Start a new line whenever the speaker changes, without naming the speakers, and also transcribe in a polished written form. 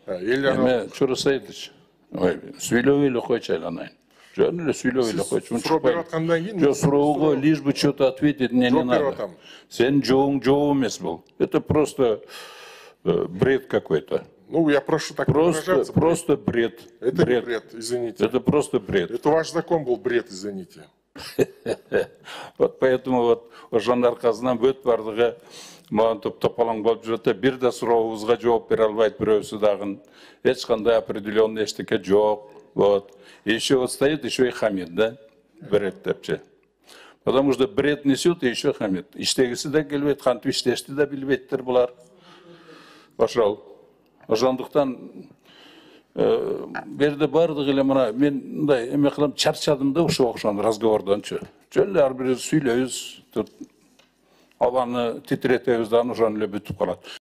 Эме чурасайдыч. Ой, сүйлөп эле койчу айланайын. Жөн эле сүйлөп эле койчу.
Суроо берип аткандан кийин
Жок, суроого лишь бы что-то ответить мне не надо. Сен жоуң жоо эмес бул. Это просто бред какой-то.
Ну, я прошу так не выражаться.
Просто бред.
Это не бред, извините.
Это просто бред.
Это ваш закон был бред, извините.
Вот поэтому вот ошонун аркасынан бөт бардыгы маған топталаң болуп жүрөт. Бир да сурообузга жооп бере албайт бирөөсү дагы. Эч кандай определенный эчтеке жок. Вот. И еще вот стоит еще и хамит, да? Бред депчи. Потому что бред несет и еще хамит. Иштегиси да келбейт, кантип иштешти да билбейттер булар. Ошол. Ошондуктан берде бардыгы эле мына мен мындай эме кылам, чарчадым да ошо окшон разговордончу. Жөн эле ар бир сүйлөйбүз, абаны титиретебиз да ошон эле бүтүп калат.